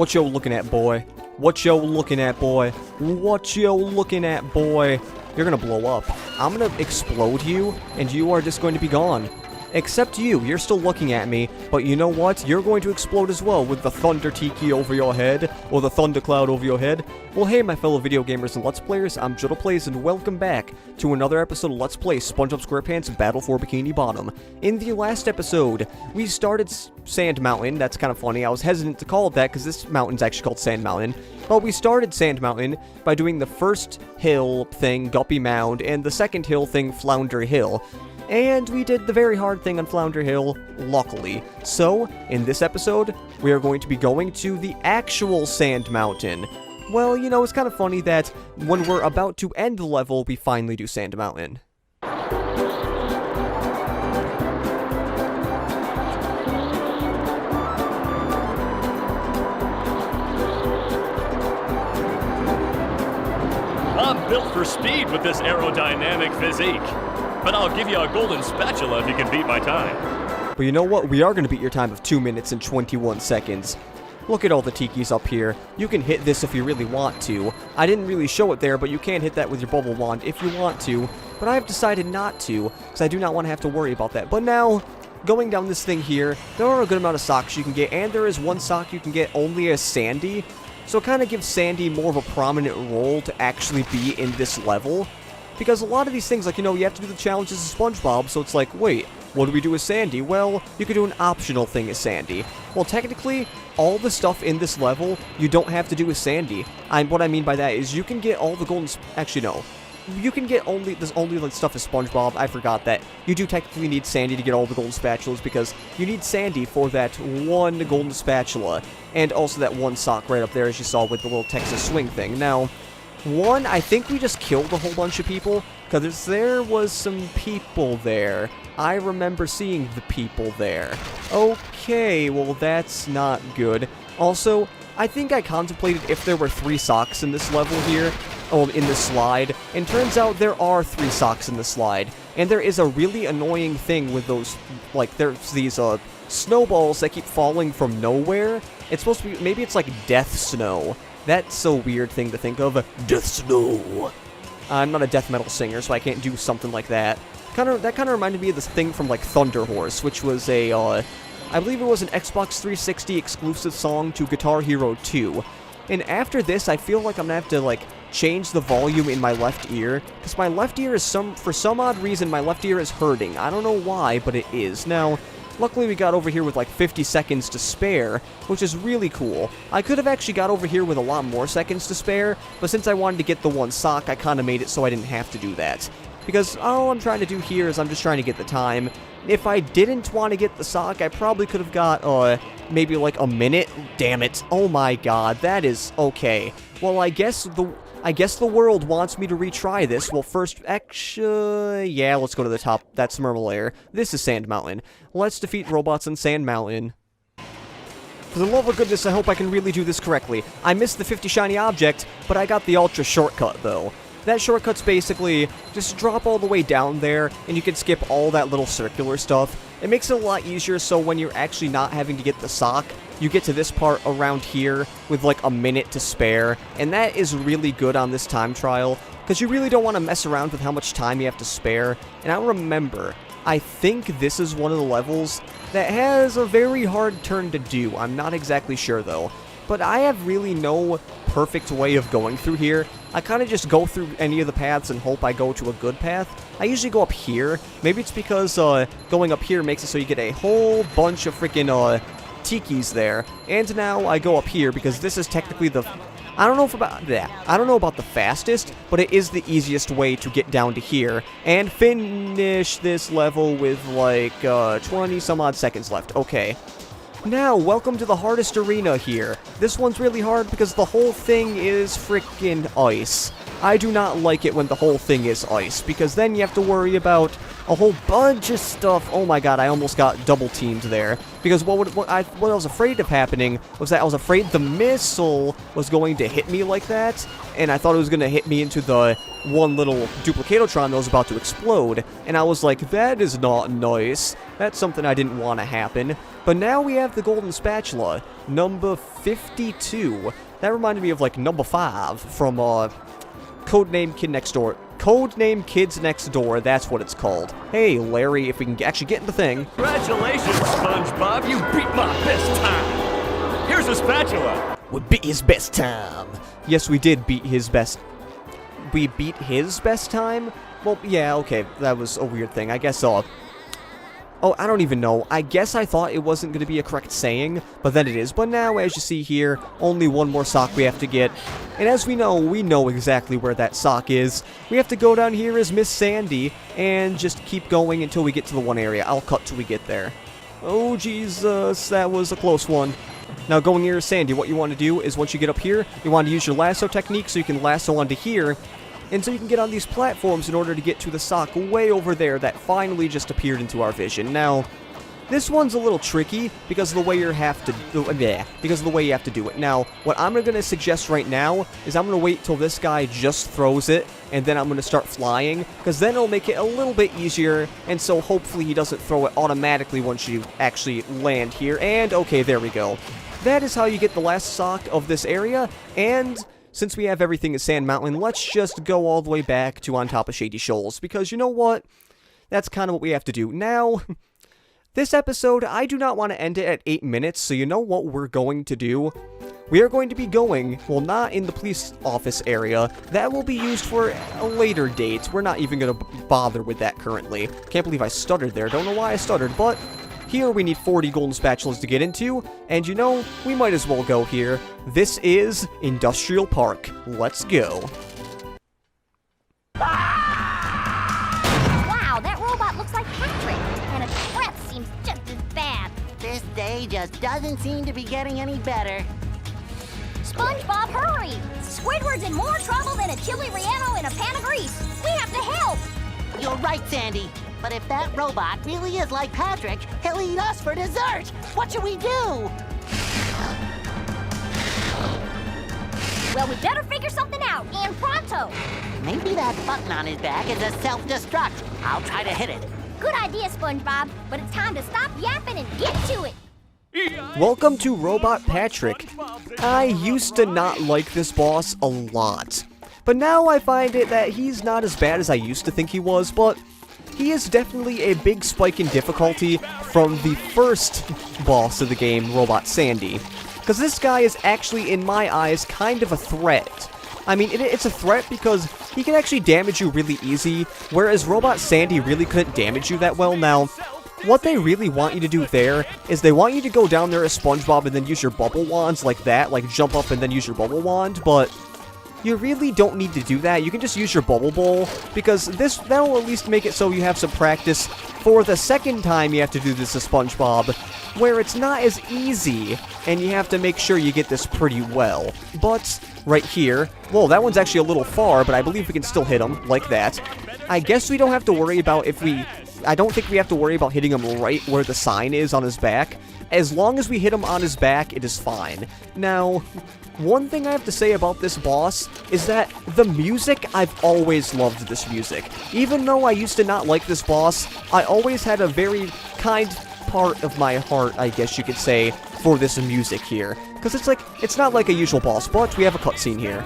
What yo looking at, boy? What yo looking at, boy? What yo looking at, boy? You're gonna blow up. I'm gonna explode you, and you are just going to be gone. Except you're still looking at me, but you know what? You're going to explode as well with the Thunder Tiki over your head, or the Thunder Cloud over your head. Well, hey, my fellow video gamers and Let's Players, I'm JodoPlays, and welcome back to another episode of Let's Play Spongebob Squarepants Battle for Bikini Bottom. In the last episode, we started Sand Mountain. That's kind of funny. I was hesitant to call it that, because this mountain's actually called Sand Mountain. But we started Sand Mountain by doing the first hill thing, Guppy Mound, and the second hill thing, Flounder Hill. And we did the very hard thing on Flounder Hill, luckily. So, in this episode, we are going to be going to the actual Sand Mountain. Well, you know, it's kind of funny that when we're about to end the level, we finally do Sand Mountain. I'm built for speed with this aerodynamic physique. But I'll give you a golden spatula if you can beat my time. But you know what? We are going to beat your time of 2 minutes and 21 seconds. Look at all the tikis up here. You can hit this if you really want to. I didn't really show it there, but you can hit that with your bubble wand if you want to. But I have decided not to, because I do not want to have to worry about that. But now, going down this thing here, there are a good amount of socks you can get, and there is one sock you can get only as Sandy. So it kind of gives Sandy more of a prominent role to actually be in this level. Because a lot of these things, like, you know, you have to do the challenges as SpongeBob, so it's like, wait, what do we do as Sandy? Well, you could do an optional thing as Sandy. Well, technically, all the stuff in this level, you don't have to do as Sandy. What I mean by that is you can get all the golden... Actually, no. You can get only like stuff as SpongeBob. I forgot that. You do technically need Sandy to get all the golden spatulas, because you need Sandy for that one golden spatula. And also that one sock right up there, as you saw with the little Texas swing thing. Now... One, I think we just killed a whole bunch of people, because there was some people there. I remember seeing the people there. Okay, well that's not good. Also, I think I contemplated if there were 3 socks in this level here, in this slide, and turns out there are 3 socks in the slide. And there is a really annoying thing with those, like, there's these, snowballs that keep falling from nowhere. It's supposed to be, maybe it's like death snow. That's a weird thing to think of. Death snow. I'm not a death metal singer, so I can't do something like that. That kind of reminded me of this thing from, like, Thunder Horse, which was a, I believe it was an Xbox 360 exclusive song to Guitar Hero 2. And after this, I feel like I'm gonna have to, like, change the volume in my left ear, because my left ear is for some odd reason, my left ear is hurting. I don't know why, but it is. Now... Luckily, we got over here with like 50 seconds to spare, which is really cool. I could have actually got over here with a lot more seconds to spare, but since I wanted to get the one sock, I kind of made it so I didn't have to do that. Because all I'm trying to do here is I'm just trying to get the time. If I didn't want to get the sock, I probably could have got, maybe like a minute. Damn it. Oh my god, that is okay. Well, I guess the world wants me to retry this. Well, first, actually, yeah, let's go to the top. That's Myrtle Lair. This is Sand Mountain. Let's defeat robots on Sand Mountain. For the love of goodness, I hope I can really do this correctly. I missed the 50 shiny object, but I got the ultra shortcut, though. That shortcut's basically just drop all the way down there, and you can skip all that little circular stuff. It makes it a lot easier, so when you're actually not having to get the sock, you get to this part around here with like a minute to spare, and that is really good on this time trial, because you really don't want to mess around with how much time you have to spare. And I remember, I think this is one of the levels that has a very hard turn to do. I'm not exactly sure though, but I have really no perfect way of going through here. I kind of just go through any of the paths and hope I go to a good path. I usually go up here. Maybe it's because going up here makes it so you get a whole bunch of freaking tikis there. And now I go up here because this is technically the... I don't know about the fastest, but it is the easiest way to get down to here and finish this level with like 20 some odd seconds left. Okay. Now, welcome to the hardest arena here. This one's really hard because the whole thing is freaking ice. I do not like it when the whole thing is ice, because then you have to worry about a whole bunch of stuff. Oh my god, I almost got double teamed there. Because what I was afraid of happening was that I was afraid the missile was going to hit me like that, and I thought it was going to hit me into the one little duplicatotron that was about to explode, and I was like, that is not nice. That's something I didn't want to happen. But now we have the golden spatula, number 52. That reminded me of, like, number 5 from, Codename Kid Next Door. Codename Kids Next Door, that's what it's called. Hey, Larry, if we can actually get in the thing. Congratulations, SpongeBob, you beat my best time. Here's a spatula. We beat his best time. Yes, we did beat his best... We beat his best time? Well, yeah, okay, that was a weird thing. I guess, oh, I don't even know. I guess I thought it wasn't going to be a correct saying, but then it is. But now, as you see here, only one more sock we have to get. And as we know exactly where that sock is. We have to go down here as Miss Sandy and just keep going until we get to the one area. I'll cut till we get there. Oh, Jesus, that was a close one. Now, going here as Sandy, what you want to do is once you get up here, you want to use your lasso technique so you can lasso onto here. And so you can get on these platforms in order to get to the sock way over there that finally just appeared into our vision. Now, this one's a little tricky because of the way you have to do it. Now, what I'm going to suggest right now is I'm going to wait till this guy just throws it, and then I'm going to start flying, because then it'll make it a little bit easier, and so hopefully he doesn't throw it automatically once you actually land here. And, okay, there we go. That is how you get the last sock of this area, and... since we have everything at Sand Mountain, let's just go all the way back to on top of Shady Shoals, because you know what? That's kind of what we have to do. Now, this episode, I do not want to end it at 8 minutes, so you know what we're going to do? We are going to be going, well, not in the police office area. That will be used for a later date. We're not even going to bother with that currently. Can't believe I stuttered there. Don't know why I stuttered, but... here we need 40 golden spatulas to get into, and you know, we might as well go here. This is Industrial Park. Let's go. Wow, that robot looks like Patrick, and its breath seems just as bad. This day just doesn't seem to be getting any better. SpongeBob, hurry! Squidward's in more trouble than a chili relleno in a pan of grease. We have to help! You're right, Sandy. But if that robot really is like Patrick, he'll eat us for dessert. What should we do? Well, we better figure something out, and pronto! Maybe that button on his back is a self-destruct. I'll try to hit it. Good idea, SpongeBob, but it's time to stop yapping and get to it! Welcome to Robot Patrick. I used to not like this boss a lot, but now I find it that he's not as bad as I used to think he was, but he is definitely a big spike in difficulty from the first boss of the game, Robot Sandy. Because this guy is actually, in my eyes, kind of a threat. I mean, it's a threat because he can actually damage you really easy, whereas Robot Sandy really couldn't damage you that well. Now, what they really want you to do there is they want you to go down there as SpongeBob and then use your bubble wands like that, like jump up and then use your bubble wand, but you really don't need to do that. You can just use your bubble bowl, because that'll at least make it so you have some practice for the second time you have to do this as SpongeBob, where it's not as easy, and you have to make sure you get this pretty well. But right here, well, that one's actually a little far, but I believe we can still hit him like that. I guess we don't have to worry about I don't think we have to worry about hitting him right where the sign is on his back. As long as we hit him on his back, it is fine. Now, one thing I have to say about this boss is that the music, I've always loved this music. Even though I used to not like this boss, I always had a very kind part of my heart, I guess you could say, for this music here. Because it's not like a usual boss, but we have a cutscene here.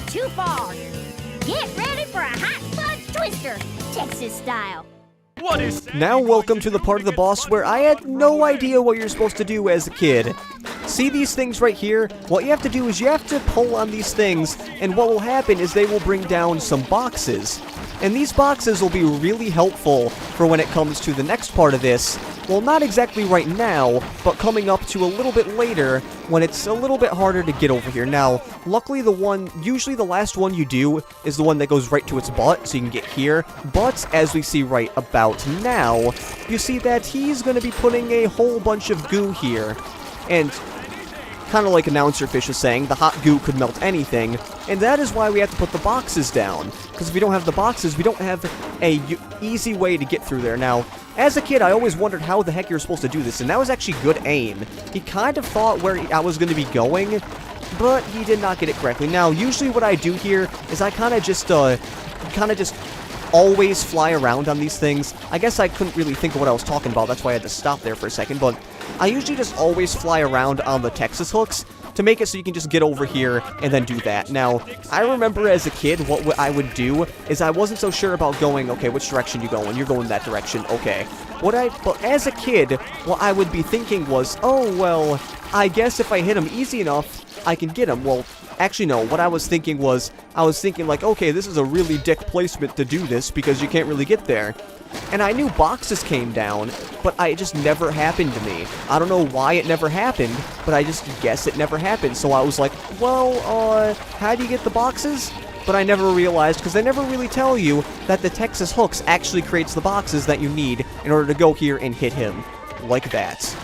Too far. Get ready for a hot fudge twister, Texas style. What is... Now welcome to the part of the boss where I had no idea what you're supposed to do as a kid. See these things right here? What you have to do is you have to pull on these things, and what will happen is they will bring down some boxes. And these boxes will be really helpful for when it comes to the next part of this, Well, not exactly right now, but coming up to a little bit later when it's a little bit harder to get over here. Now, luckily usually the last one you do is the one that goes right to its butt, so you can get here. But, as we see right about now, you see that he's going to be putting a whole bunch of goo here. And kind of like Announcer Fish is saying, the hot goo could melt anything, and that is why we have to put the boxes down. Because if we don't have the boxes, we don't have a easy way to get through there. Now, as a kid, I always wondered how the heck you were supposed to do this, and that was actually good aim. He kind of thought where I was going to be going, but he did not get it correctly. Now, usually what I do here is I kind of just always fly around on these things. I guess I couldn't really think of what I was talking about, that's why I had to stop there for a second, but I usually just always fly around on the Texas hooks to make it so you can just get over here and then do that. Now, I remember as a kid what I would do is I wasn't so sure about going, okay, which direction you going? You're going that direction, okay. But as a kid, what I would be thinking was, oh, well, I guess if I hit him easy enough, I can get him. Well, actually, no. What I was thinking was, like, okay, this is a really dick placement to do this because you can't really get there. And I knew boxes came down, but it just never happened to me. I don't know why it never happened, but I just guess it never happened. So I was like, well, how do you get the boxes? But I never realized, because they never really tell you that the Texas hooks actually creates the boxes that you need in order to go here and hit him. Like that.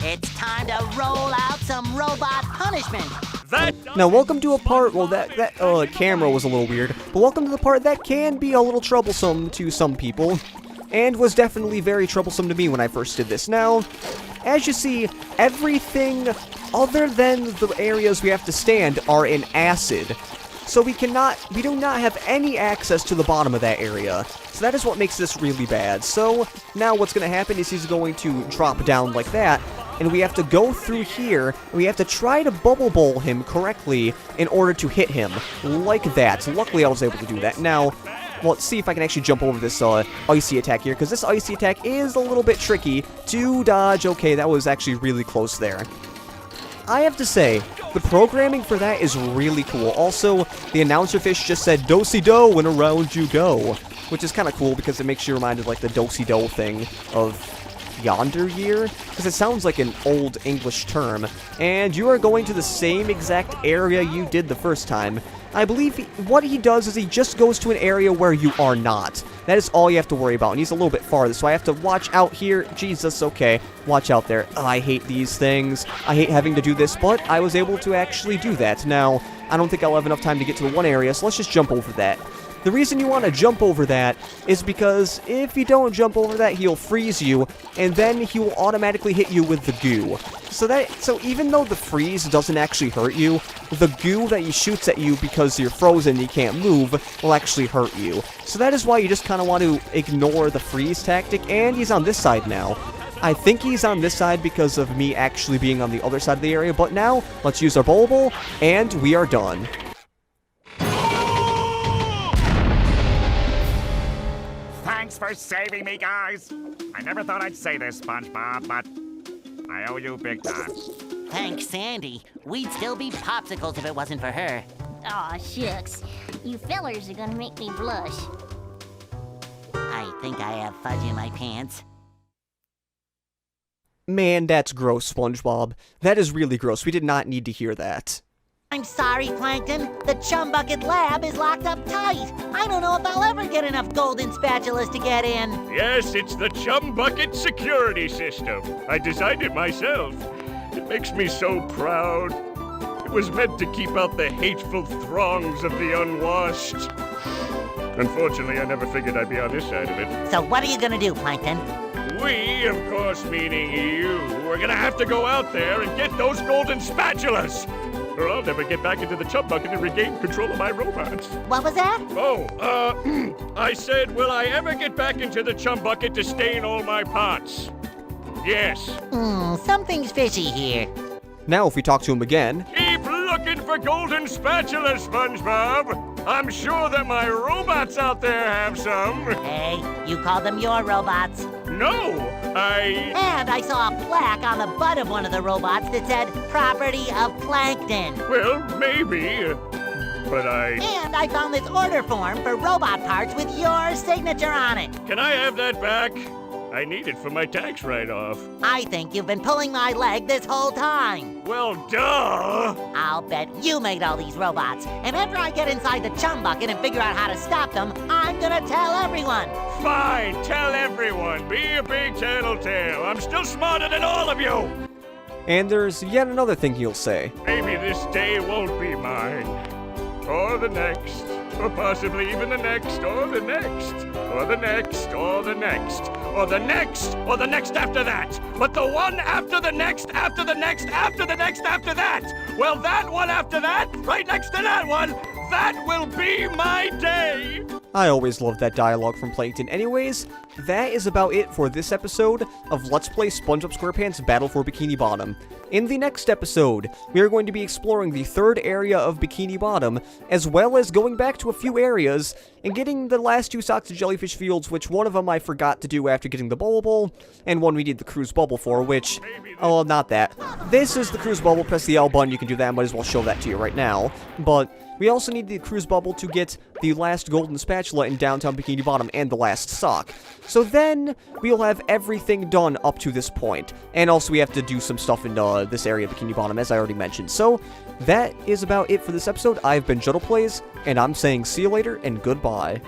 It's time to roll out some robot punishment. Now, welcome to a part, well, that camera was a little weird, but welcome to the part that can be a little troublesome to some people, and was definitely very troublesome to me when I first did this. Now, as you see, everything other than the areas we have to stand are in acid. So we do not have any access to the bottom of that area. So that is what makes this really bad. So now what's going to happen is he's going to drop down like that, and we have to go through here, and we have to try to bubble bowl him correctly in order to hit him, like that. So luckily I was able to do that. Now, well, let's see if I can actually jump over this icy attack here, because this icy attack is a little bit tricky to dodge. Okay, that was actually really close there. I have to say, the programming for that is really cool. Also, the Announcer Fish just said, do-si-do, and around you go. Which is kind of cool, because it makes you reminded, like, the do-si-do thing of yonder year, because it sounds like an old English term. And you are going to the same exact area you did the first time. I believe what he does is he just goes to an area where you are not. That is all you have to worry about, and he's a little bit farther, so I have to watch out here. Jesus, okay. Watch out there. Oh, I hate these things. I hate having to do this, but I was able to actually do that. Now, I don't think I'll have enough time to get to the one area, so let's just jump over that. The reason you want to jump over that is because if you don't jump over that, he'll freeze you, and then he will automatically hit you with the goo. So even though the freeze doesn't actually hurt you, the goo that he shoots at you because you're frozen and you can't move will actually hurt you. So that is why you just kind of want to ignore the freeze tactic, and he's on this side now. I think he's on this side because of me actually being on the other side of the area, but now, let's use our bowl, and we are done. Thanks for saving me, guys. I never thought I'd say this, SpongeBob, but I owe you big time. Thanks, Sandy. We'd still be popsicles if it wasn't for her. Aw, shucks. You fellers are gonna make me blush. I think I have fudge in my pants. Man, that's gross, SpongeBob. That is really gross. We did not need to hear that. I'm sorry, Plankton. The Chum Bucket lab is locked up tight. I don't know if I'll ever get enough golden spatulas to get in. Yes, it's the Chum Bucket security system. I designed it myself. It makes me so proud. It was meant to keep out the hateful throngs of the unwashed. Unfortunately, I never figured I'd be on this side of it. So what are you gonna do, Plankton? We, of course meaning you, are gonna have to go out there and get those golden spatulas! Or I'll never get back into the Chum Bucket and regain control of my robots. What was that? I said, will I ever get back into the Chum Bucket to stain all my pots? Yes. Something's fishy here. Now, if we talk to him again... Keep looking for golden spatulas, SpongeBob! I'm sure that my robots out there have some. Hey, you call them your robots. No! And I saw a plaque on the butt of one of the robots that said, property of Plankton. Well, maybe. But And I found this order form for robot parts with your signature on it. Can I have that back? I need it for my tax write-off. I think you've been pulling my leg this whole time. Well, duh! I'll bet you made all these robots. And after I get inside the chum bucket and figure out how to stop them, I'm gonna tell everyone. Fine, tell everyone. Be a big tattletale. I'm still smarter than all of you. And there's yet another thing he'll say. Maybe this day won't be mine. Or the next. Or possibly even the next, or the next. Or the next, or the next. Or the next, or the next after that. But the one after the next, after the next, after the next, after that. Well, that one after that, right next to that one, that will be my day. I always loved that dialogue from Plankton. Anyways, that is about it for this episode of Let's Play Spongebob Squarepants Battle for Bikini Bottom. In the next episode, we are going to be exploring the third area of Bikini Bottom, as well as going back to a few areas and getting the last 2 stocks of jellyfish fields, which one of them I forgot to do after getting the bubble bowl, and one we need the cruise bubble for, which, oh, not that. This is the cruise bubble. Press the L button, you can do that. I might as well show that to you right now. But we also need the cruise bubble to get the last golden spatula in downtown Bikini Bottom and the last sock. So then we'll have everything done up to this point. And also we have to do some stuff in this area of Bikini Bottom, as I already mentioned. So that is about it for this episode. I've been JuddlePlays, and I'm saying see you later and goodbye.